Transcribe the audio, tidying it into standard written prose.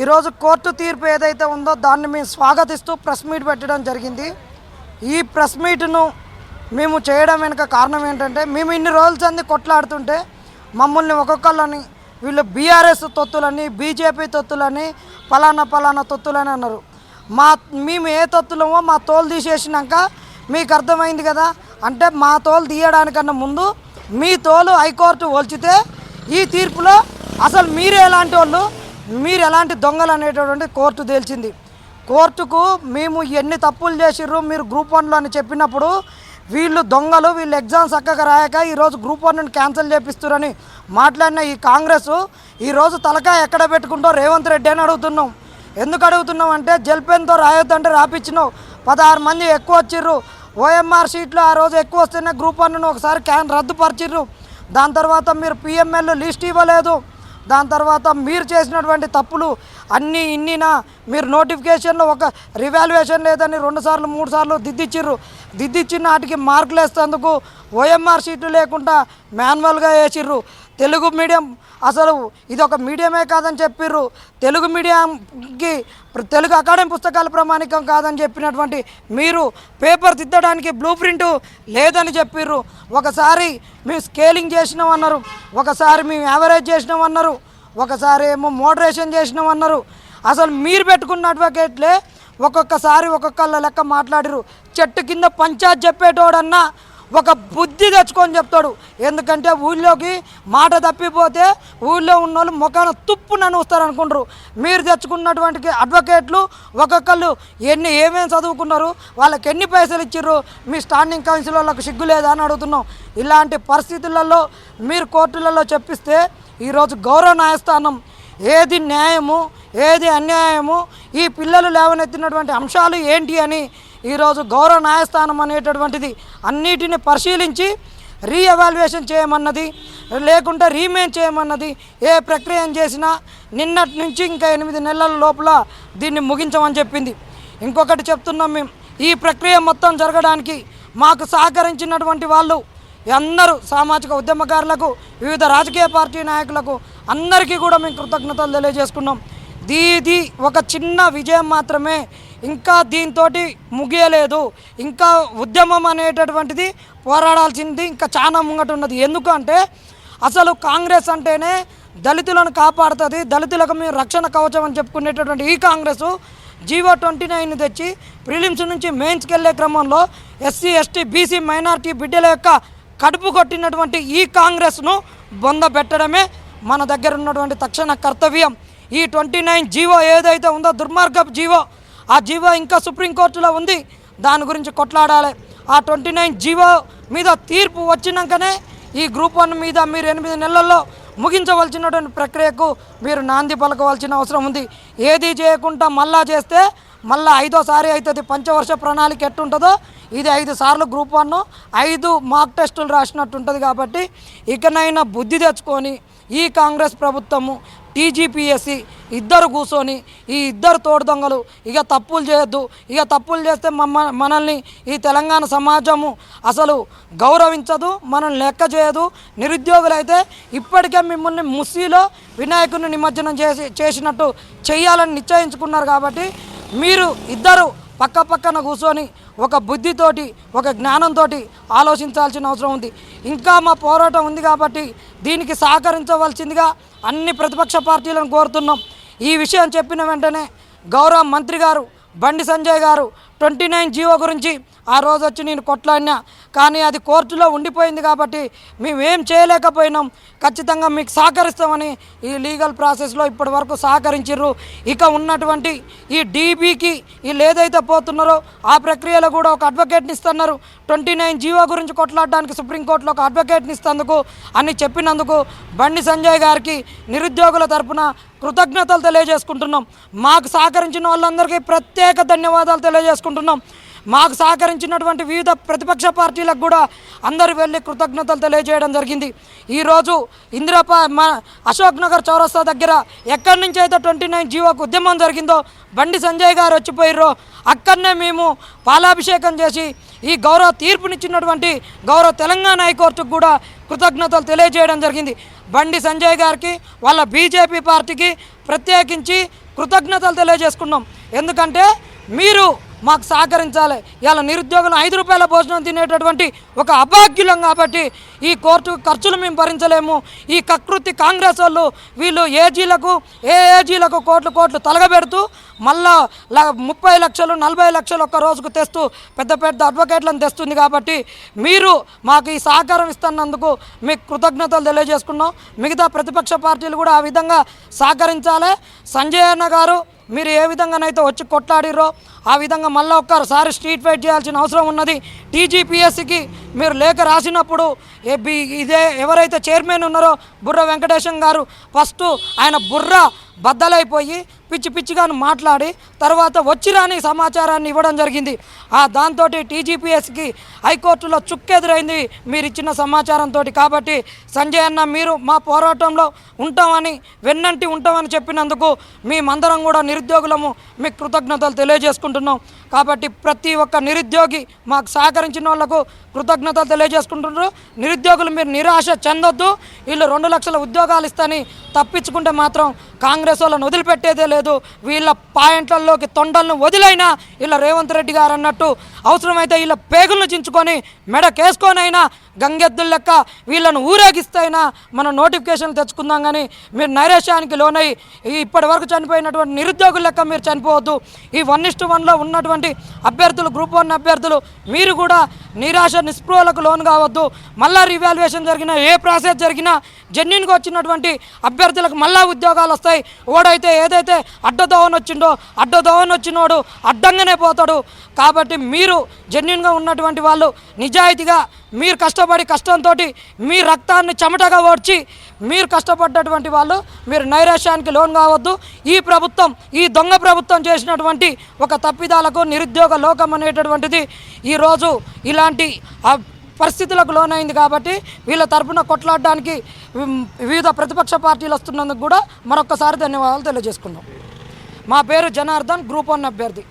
ఈరోజు కోర్టు తీర్పు ఏదైతే ఉందో దాన్ని మేము స్వాగతిస్తూ ప్రెస్ మీట్ పెట్టడం జరిగింది. ఈ ప్రెస్ మీట్ను మేము చేయడం వెనుక కారణం ఏంటంటే, మేము ఇన్ని రోజుల సంది కొట్లాడుతుంటే మమ్మల్ని ఒక్కొక్కళ్ళని వీళ్ళు బీఆర్ఎస్ తొత్తులని, బీజేపీ తొత్తులని, పలానా తొత్తులని అన్నారు. మేము ఏ తొత్తులమో మా తోలు తీసేసినాక మీకు అర్థమైంది కదా. అంటే మా తోలు తీయడానికన్నా ముందు మీ తోలు హైకోర్టు పోల్చితే ఈ తీర్పులో అసలు మీరు ఎలాంటి వాళ్ళు, మీరు ఎలాంటి దొంగలు అనేటటువంటి కోర్టు తేల్చింది. కోర్టుకు మేము ఎన్ని తప్పులు చేసిర్రు మీరు గ్రూప్ 1లో అని చెప్పినప్పుడు వీళ్ళు దొంగలు, వీళ్ళు ఎగ్జామ్స్ చక్కగా రాయక ఈరోజు గ్రూప్ 1ని క్యాన్సిల్ చేపిస్తారని మాట్లాడిన ఈ కాంగ్రెస్ ఈరోజు తలకాయ ఎక్కడ పెట్టుకుంటో రేవంత్ రెడ్డి అని అడుగుతున్నాం. ఎందుకు అడుగుతున్నాం అంటే, జల్పెన్తో రాయొద్దంటే రాపించినావు, 16 మంది ఎక్కువ వచ్చిర్రు. ఓఎంఆర్ షీట్లో ఆ రోజు ఎక్కువ వస్తేనే గ్రూప్ 1ను ఒకసారి రద్దుపరిచిర్రు. దాని తర్వాత మీరు పిఎంఎల్ లిస్ట్ ఇవ్వలేదు. దాని తర్వాత మీరు చేసినటువంటి తప్పులు అన్నీ ఇన్నినా మీరు నోటిఫికేషన్లో ఒక రివాల్యుయేషన్ లేదని 2 సార్లు 3 సార్లు దిద్దిచ్చిన వాటికి మార్కులు వేస్తేందుకు ఓఎంఆర్ షీట్లు లేకుండా మాన్యువల్గా వేసిర్రు. తెలుగు మీడియం అసలు ఇది ఒక మీడియమే కాదని చెప్పిర్రు. తెలుగు మీడియంకి తెలుగు అకాడమీ పుస్తకాల ప్రామాణికం కాదని చెప్పినటువంటి మీరు పేపర్ దిద్దడానికి బ్లూ ప్రింట్ లేదని చెప్పిర్రు. ఒకసారి మేము స్కేలింగ్ చేసినామన్నారు, ఒకసారి మేము యావరేజ్ చేసినామన్నారు, ఒకసారి ఏమో మోడరేషన్ చేసినామన్నారు. అసలు మీరు పెట్టుకున్న అడ్వకేట్లే ఒక్కొక్కసారి ఒక్కొక్కళ్ళ లెక్క మాట్లాడిరు. చెట్టు కింద పంచాయత్ చెప్పేటోడన్నా ఒక బుద్ధి తెచ్చుకొని చెప్తాడు. ఎందుకంటే ఊళ్ళోకి మాట తప్పిపోతే ఊళ్ళో ఉన్న వాళ్ళు ముఖాన తుప్పు నన్ను వస్తారనుకుంటారు. మీరు తెచ్చుకున్నటువంటి అడ్వకేట్లు ఒక్కొక్కళ్ళు ఏమేమి చదువుకున్నారు, వాళ్ళకి ఎన్ని పైసలు ఇచ్చిర్రు, మీ స్టాండింగ్ కౌన్సిల్ వాళ్ళకు సిగ్గు లేదా అని అడుగుతున్నాం. ఇలాంటి పరిస్థితులలో మీరు కోర్టులలో చెప్పిస్తే ఈరోజు గౌరవ న్యాయస్థానం ఏది న్యాయము ఏది అన్యాయము, ఈ పిల్లలు లేవనెత్తినటువంటి అంశాలు ఏంటి అని ఈరోజు గౌరవ న్యాయస్థానం అనేటటువంటిది అన్నిటిని పరిశీలించి రీఎవాల్యుయేషన్ చేయమన్నది, లేకుంటే రీమేన్ చేయమన్నది. ఏ ప్రక్రియ చేసినా నిన్నటి నుంచి ఇంకా 8 నెలల లోపల దీన్ని ముగించమని చెప్పింది. ఇంకొకటి చెప్తున్నాం, మేము ఈ ప్రక్రియ మొత్తం జరగడానికి మాకు సహకరించినటువంటి వాళ్ళు అందరూ సామాజిక ఉద్యమకారులకు, వివిధ రాజకీయ పార్టీ నాయకులకు అందరికీ కూడా మేము కృతజ్ఞతలు తెలియజేసుకున్నాం. ఇది ఒక చిన్న విజయం మాత్రమే, ఇంకా దీంతో ముగియలేదు. ఇంకా ఉద్యమం అనేటటువంటిది పోరాడాల్సింది ఇంకా చాలా ముంగట ఉన్నది. ఎందుకంటే అసలు కాంగ్రెస్ అంటేనే దళితులను కాపాడుతుంది, దళితులకు మేము రక్షణ కవచం అని చెప్పుకునేటటువంటి ఈ కాంగ్రెస్ జీవో 29 తెచ్చి ప్రిలిమ్స్ నుంచి మెయిన్స్కి వెళ్ళే క్రమంలో ఎస్సీ ఎస్టీ బీసీ మైనారిటీ బిడ్డల యొక్క కడుపు కొట్టినటువంటి ఈ కాంగ్రెస్ను బొంద పెట్టడమే మన దగ్గర ఉన్నటువంటి తక్షణ కర్తవ్యం. ఈ 29 జీవో ఏదైతే ఉందో దుర్మార్గపు జీవో, ఆ జీవో ఇంకా సుప్రీంకోర్టులో ఉంది, దాని గురించి కొట్లాడాలి. ఆ 29 జీవో మీద తీర్పు వచ్చినాకనే ఈ గ్రూప్ 1 మీద మీరు 8 నెలల్లో ముగించవలసినటువంటి ప్రక్రియకు మీరు నాంది పలకవలసిన అవసరం ఉంది. ఏది చేయకుండా మళ్ళా చేస్తే మళ్ళీ 5వ సారి అవుతుంది. పంచవర్ష ప్రణాళిక ఎట్టుంటుందో ఇది 5 సార్లు గ్రూప్ 1 5 మాక్ టెస్టులు రాసినట్టు ఉంటుంది. కాబట్టి ఇకనైనా బుద్ధి తెచ్చుకొని ఈ కాంగ్రెస్ ప్రభుత్వము టీజీపీఎస్సీ ఇద్దరు కూర్చొని ఈ ఇద్దరు తోడు దొంగలు ఇక తప్పులు చేయొద్దు, ఇక తప్పులు చేస్తే మనల్ని ఈ తెలంగాణ సమాజము అసలు గౌరవించదు, మనల్ని లెక్క చేయదు. నిరుద్యోగులైతే ఇప్పటికే మిమ్మల్ని ముస్సీలో వినాయకుడిని నిమజ్జనం చేసినట్టు చేయాలని నిశ్చయించుకున్నారు. కాబట్టి మీరు ఇద్దరు పక్కన కూర్చొని ఒక బుద్ధితోటి ఒక జ్ఞానంతో ఆలోచించాల్సిన అవసరం ఉంది. ఇంకా మా పోరాటం ఉంది కాబట్టి దీనికి సహకరించవలసిందిగా అన్ని ప్రతిపక్ష పార్టీలను కోరుతున్నాం. ఈ విషయం చెప్పిన వెంటనే గౌరవ మంత్రి గారు బండి సంజయ్ గారు 29 జీవో గురించి ఆ రోజు వచ్చి నేను కొట్లాడినా, కానీ అది కోర్టులో ఉండిపోయింది కాబట్టి మేమేం చేయలేకపోయినాం. ఖచ్చితంగా మీకు సహకరిస్తామని ఈ లీగల్ ప్రాసెస్లో ఇప్పటి వరకు సహకరించారు. ఇక ఉన్నటువంటి ఈ డీబీకి వీళ్ళు ఏదైతే పోతున్నారో ఆ ప్రక్రియలో కూడా ఒక అడ్వకేట్ని ఇస్తున్నారు. 29 జీవో గురించి కొట్లాడడానికి సుప్రీంకోర్టులో ఒక అడ్వకేట్ని ఇస్తందుకు అని చెప్పినందుకు బండి సంజయ్ గారికి నిరుద్యోగుల తరపున కృతజ్ఞతలు తెలియజేసుకుంటున్నాం. మాకు సహకరించిన వాళ్ళందరికీ ప్రత్యేక ధన్యవాదాలు తెలియజేసుకుంటున్నాం. మాకు సహకరించినటువంటి వివిధ ప్రతిపక్ష పార్టీలకు కూడా అందరూ వెళ్ళి కృతజ్ఞతలు తెలియజేయడం జరిగింది. ఈరోజు అశోక్ నగర్ చౌరస్తా దగ్గర ఎక్కడి నుంచి అయితే 29 జీవోకు ఉద్యమం జరిగిందో బండి సంజయ్ గారు వచ్చిపోయారో అక్కడనే మేము పాలాభిషేకం చేసి ఈ గౌరవ తీర్పునిచ్చినటువంటి గౌరవ తెలంగాణ హైకోర్టుకు కూడా కృతజ్ఞతలు తెలియజేయడం జరిగింది. బండి సంజయ్ గారికి వాళ్ళ బీజేపీ పార్టీకి ప్రత్యేకించి కృతజ్ఞతలు తెలియజేసుకున్నాం. ఎందుకంటే మీరు మాకు సహకరించాలి. ఇలా నిరుద్యోగులు 5 రూపాయల భోజనం తినేటటువంటి ఒక అభాగ్యులం కాబట్టి ఈ కోర్టు ఖర్చులు మేము భరించలేము. ఈ కకృతి కాంగ్రెస్ వాళ్ళు వీళ్ళు ఏజీలకు కోట్లు తలగబెడుతూ మళ్ళా 30 లక్షలు 40 లక్షలు ఒక్క రోజుకు తెస్తూ పెద్ద అడ్వకేట్లను తెస్తుంది. కాబట్టి మీరు మాకు ఈ సహకారం ఇస్తున్నందుకు మీకు కృతజ్ఞతలు తెలియజేసుకున్నాం. మిగతా ప్రతిపక్ష పార్టీలు కూడా ఆ విధంగా సహకరించాలి. సంజయ్ అన్న గారు మీరు ఏ విధంగానైతే వచ్చి కొట్లాడిరో ఆ విధంగా మళ్ళీ ఒక్కసారి స్ట్రీట్ ఫైట్ చేయాల్సిన అవసరం ఉన్నది. టీజీపీఎస్సికి మీరు లేఖ రాసినప్పుడు ఇదే ఎవరైతే చైర్మన్ ఉన్నారో బుర్ర వెంకటేశం గారు ఫస్ట్ ఆయన బుర్ర బద్దలైపోయి పిచ్చిగా మాట్లాడి తర్వాత వచ్చిరాని సమాచారాన్ని ఇవ్వడం జరిగింది. దాంతో టీజీపీఎస్కి హైకోర్టులో చుక్కెదురైంది మీరు ఇచ్చిన సమాచారంతో. కాబట్టి సంజయ్ అన్న మీరు మా పోరాటంలో వెన్నంటి ఉంటామని చెప్పినందుకు మేమందరం కూడా నిరుద్యోగులము మీకు కృతజ్ఞతలు తెలియజేసుకుంటున్నాం. కాబట్టి ప్రతి ఒక్క నిరుద్యోగి మాకు సహకరించిన వాళ్లకు కృతజ్ఞతలు తెలియజేసుకుంటున్నారు. నిరుద్యోగులు మీరు నిరాశ చెందొద్దు. వీళ్ళు 2 లక్షల ఉద్యోగాలు ఇస్తాని తప్పించుకుంటే మాత్రం కాంగ్రెస్ వాళ్ళని వదిలిపెట్టేదే లేదు. వీళ్ళ పాయింట్లలోకి తొండలను వదిలైనా వీళ్ళ రేవంత్ రెడ్డి గారు అన్నట్టు అవసరమైతే వీళ్ళ పేగులను చించుకొని మెడకేసుకొనైనా గంగెద్దుల లెక్క వీళ్ళను ఊరేగిస్తైనా మనం నోటిఫికేషన్లు తెచ్చుకుందాం. కానీ మీరు నైరాశ్యానికి లోనై ఇప్పటి వరకు చనిపోయినటువంటి నిరుద్యోగుల లెక్క మీరు చనిపోవద్దు. ఈ 1:1లో ఉన్నటువంటి అభ్యర్థులు గ్రూప్ 1 అభ్యర్థులు మీరు కూడా నిరాశ నిస్పృహలకు లోను కావద్దు. మళ్ళా రివాల్యుయేషన్ జరిగినా ఏ ప్రాసెస్ జరిగినా జెన్యున్గా వచ్చినటువంటి అభ్యర్థులకు మళ్ళా ఉద్యోగాలు వస్తాయి. ఓడైతే ఏదైతే అడ్డదోవన వచ్చినోడు అడ్డంగానే పోతాడు. కాబట్టి మీరు జెన్యున్గా ఉన్నటువంటి వాళ్ళు నిజాయితీగా మీరు కష్టంతో మీ రక్తాన్ని చెమటగా ఓడ్చి మీరు కష్టపడ్డటువంటి వాళ్ళు మీరు నైరాశ్యానికి లోన్ కావద్దు. ఈ దొంగ ప్రభుత్వం చేసినటువంటి ఒక తప్పిదాలకు నిరుద్యోగ లోకం అనేటటువంటిది ఈరోజు ఇలాంటి పరిస్థితులకు లోనైంది. కాబట్టి వీళ్ళ తరపున కొట్లాడడానికి వివిధ ప్రతిపక్ష పార్టీలు వస్తున్నందుకు కూడా మరొక్కసారి ధన్యవాదాలు తెలియజేసుకున్నాం. మా పేరు జనార్దన్, గ్రూప్ 1 అభ్యర్థి.